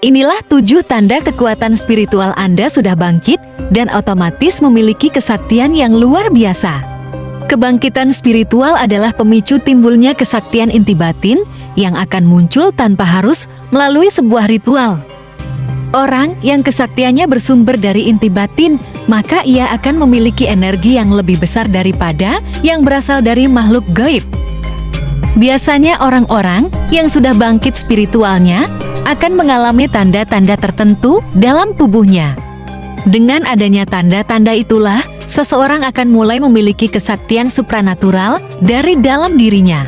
Inilah 7 tanda kekuatan spiritual Anda sudah bangkit dan otomatis memiliki kesaktian yang luar biasa. Kebangkitan spiritual adalah pemicu timbulnya kesaktian inti batin yang akan muncul tanpa harus melalui sebuah ritual. Orang yang kesaktiannya bersumber dari inti batin, maka ia akan memiliki energi yang lebih besar daripada yang berasal dari makhluk gaib. Biasanya orang-orang yang sudah bangkit spiritualnya akan mengalami tanda-tanda tertentu dalam tubuhnya. Dengan adanya tanda-tanda itulah, seseorang akan mulai memiliki kesaktian supranatural dari dalam dirinya.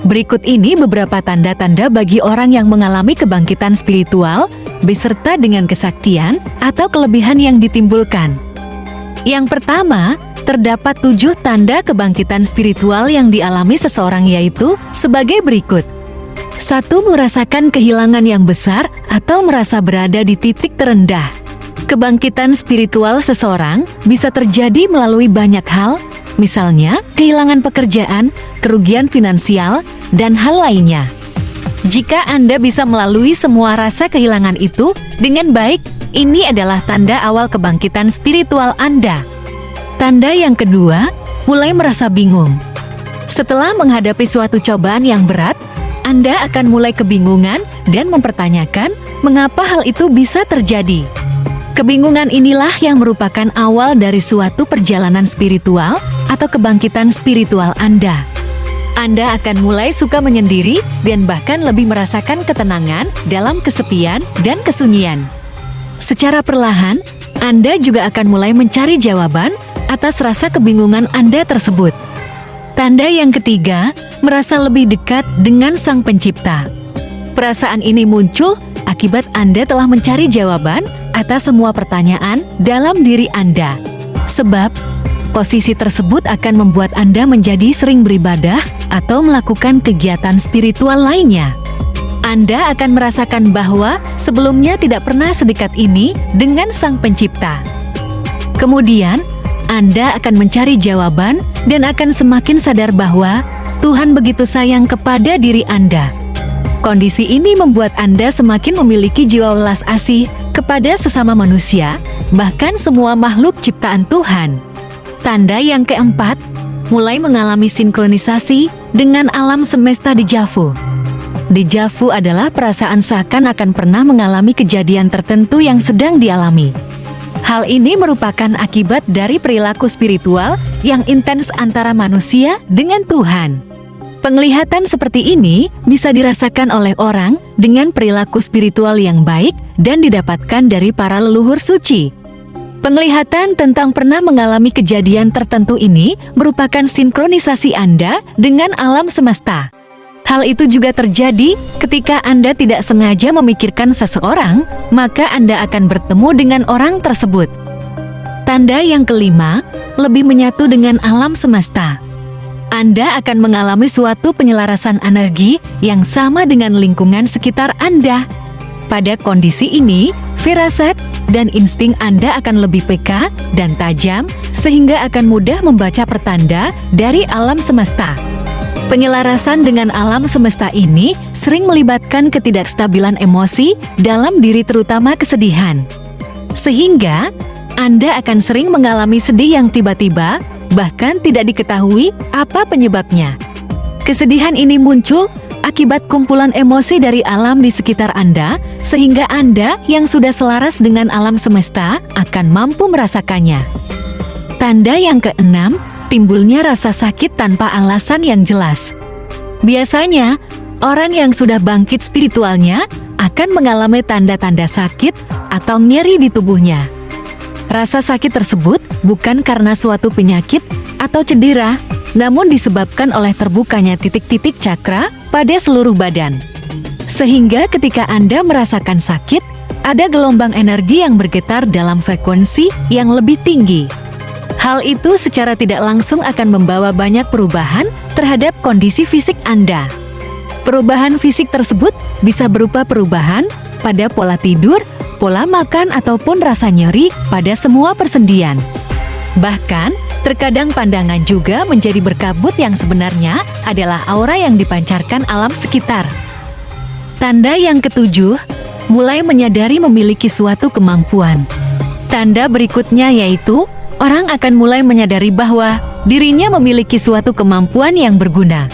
Berikut ini beberapa tanda-tanda bagi orang yang mengalami kebangkitan spiritual beserta dengan kesaktian atau kelebihan yang ditimbulkan. Yang pertama, terdapat 7 tanda kebangkitan spiritual yang dialami seseorang, yaitu sebagai berikut. 1. Merasakan kehilangan yang besar atau merasa berada di titik terendah. Kebangkitan spiritual seseorang bisa terjadi melalui banyak hal, misalnya kehilangan pekerjaan, kerugian finansial, dan hal lainnya. Jika Anda bisa melalui semua rasa kehilangan itu dengan baik, ini adalah tanda awal kebangkitan spiritual Anda. Tanda yang kedua, mulai merasa bingung. Setelah menghadapi suatu cobaan yang berat, Anda akan mulai kebingungan dan mempertanyakan mengapa hal itu bisa terjadi. Kebingungan inilah yang merupakan awal dari suatu perjalanan spiritual atau kebangkitan spiritual Anda. Anda akan mulai suka menyendiri dan bahkan lebih merasakan ketenangan dalam kesepian dan kesunyian. Secara perlahan, Anda juga akan mulai mencari jawaban atas rasa kebingungan Anda tersebut. Tanda yang ketiga, merasa lebih dekat dengan Sang Pencipta. Perasaan ini muncul akibat Anda telah mencari jawaban atas semua pertanyaan dalam diri Anda. Sebab, posisi tersebut akan membuat Anda menjadi sering beribadah atau melakukan kegiatan spiritual lainnya. Anda akan merasakan bahwa sebelumnya tidak pernah sedekat ini dengan Sang Pencipta. Kemudian, Anda akan mencari jawaban dan akan semakin sadar bahwa Tuhan begitu sayang kepada diri Anda. Kondisi ini membuat Anda semakin memiliki jiwa welas asih kepada sesama manusia, bahkan semua makhluk ciptaan Tuhan. Tanda yang keempat, mulai mengalami sinkronisasi dengan alam semesta déjà vu. Déjà vu adalah perasaan seakan akan pernah mengalami kejadian tertentu yang sedang dialami. Hal ini merupakan akibat dari perilaku spiritual yang intens antara manusia dengan Tuhan. Penglihatan seperti ini bisa dirasakan oleh orang dengan perilaku spiritual yang baik dan didapatkan dari para leluhur suci. Penglihatan tentang pernah mengalami kejadian tertentu ini merupakan sinkronisasi Anda dengan alam semesta. Hal itu juga terjadi ketika Anda tidak sengaja memikirkan seseorang, maka Anda akan bertemu dengan orang tersebut. Tanda yang kelima, lebih menyatu dengan alam semesta. Anda akan mengalami suatu penyelarasan energi yang sama dengan lingkungan sekitar Anda. Pada kondisi ini, firasat dan insting Anda akan lebih peka dan tajam, sehingga akan mudah membaca pertanda dari alam semesta. Penyelarasan dengan alam semesta ini sering melibatkan ketidakstabilan emosi dalam diri, terutama kesedihan. Sehingga, Anda akan sering mengalami sedih yang tiba-tiba, bahkan tidak diketahui apa penyebabnya. Kesedihan ini muncul akibat kumpulan emosi dari alam di sekitar Anda, sehingga Anda yang sudah selaras dengan alam semesta akan mampu merasakannya. Tanda yang keenam, timbulnya rasa sakit tanpa alasan yang jelas. Biasanya, orang yang sudah bangkit spiritualnya akan mengalami tanda-tanda sakit atau nyeri di tubuhnya. Rasa sakit tersebut bukan karena suatu penyakit atau cedera, namun disebabkan oleh terbukanya titik-titik cakra pada seluruh badan. Sehingga ketika Anda merasakan sakit, ada gelombang energi yang bergetar dalam frekuensi yang lebih tinggi. Hal itu secara tidak langsung akan membawa banyak perubahan terhadap kondisi fisik Anda. Perubahan fisik tersebut bisa berupa perubahan pada pola tidur, pola makan, ataupun rasa nyeri pada semua persendian. Bahkan, terkadang pandangan juga menjadi berkabut yang sebenarnya adalah aura yang dipancarkan alam sekitar. Tanda yang ketujuh, mulai menyadari memiliki suatu kemampuan. Tanda berikutnya yaitu, orang akan mulai menyadari bahwa dirinya memiliki suatu kemampuan yang berguna.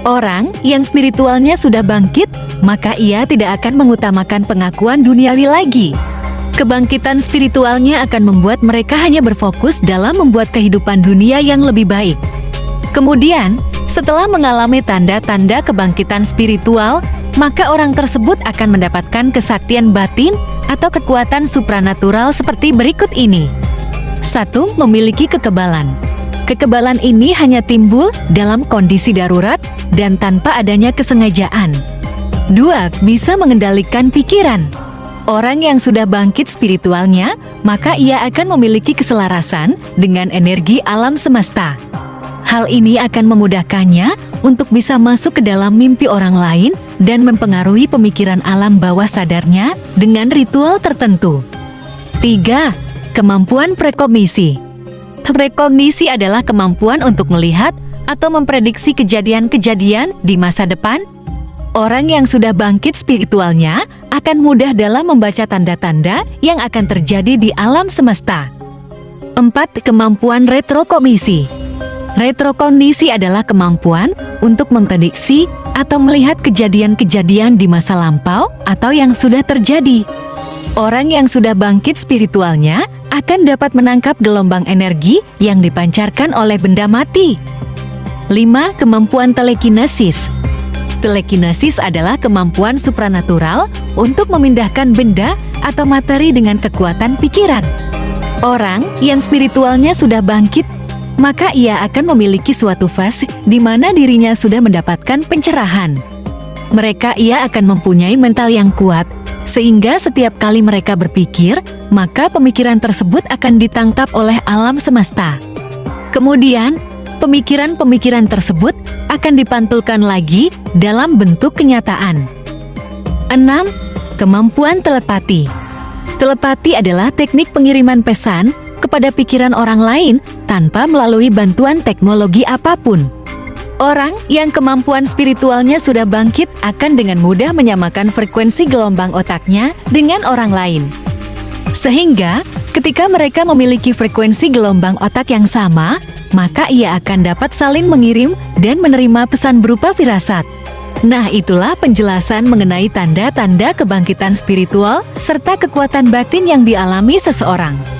Orang yang spiritualnya sudah bangkit, maka ia tidak akan mengutamakan pengakuan duniawi lagi. Kebangkitan spiritualnya akan membuat mereka hanya berfokus dalam membuat kehidupan dunia yang lebih baik. Kemudian, setelah mengalami tanda-tanda kebangkitan spiritual, maka orang tersebut akan mendapatkan kesaktian batin atau kekuatan supranatural seperti berikut ini. 1. Memiliki kekebalan. Kekebalan ini hanya timbul dalam kondisi darurat dan tanpa adanya kesengajaan. 2. Bisa mengendalikan pikiran. Orang yang sudah bangkit spiritualnya, maka ia akan memiliki keselarasan dengan energi alam semesta. Hal ini akan memudahkannya untuk bisa masuk ke dalam mimpi orang lain dan mempengaruhi pemikiran alam bawah sadarnya dengan ritual tertentu. 3. Kemampuan prekognisi. Prekognisi adalah kemampuan untuk melihat atau memprediksi kejadian-kejadian di masa depan. Orang yang sudah bangkit spiritualnya akan mudah dalam membaca tanda-tanda yang akan terjadi di alam semesta. 4. Kemampuan retrokognisi. Retrokognisi adalah kemampuan untuk memprediksi atau melihat kejadian-kejadian di masa lampau atau yang sudah terjadi. Orang yang sudah bangkit spiritualnya akan dapat menangkap gelombang energi yang dipancarkan oleh benda mati. 5. Kemampuan telekinesis. Telekinesis adalah kemampuan supranatural untuk memindahkan benda atau materi dengan kekuatan pikiran. Orang yang spiritualnya sudah bangkit, maka ia akan memiliki suatu fase di mana dirinya sudah mendapatkan pencerahan. Ia akan mempunyai mental yang kuat, sehingga setiap kali mereka berpikir, maka pemikiran tersebut akan ditangkap oleh alam semesta. Kemudian, pemikiran-pemikiran tersebut akan dipantulkan lagi dalam bentuk kenyataan. 6. Kemampuan telepati. Telepati adalah teknik pengiriman pesan kepada pikiran orang lain tanpa melalui bantuan teknologi apapun. Orang yang kemampuan spiritualnya sudah bangkit akan dengan mudah menyamakan frekuensi gelombang otaknya dengan orang lain. Sehingga, ketika mereka memiliki frekuensi gelombang otak yang sama, maka ia akan dapat saling mengirim dan menerima pesan berupa firasat. Nah, itulah penjelasan mengenai tanda-tanda kebangkitan spiritual serta kekuatan batin yang dialami seseorang.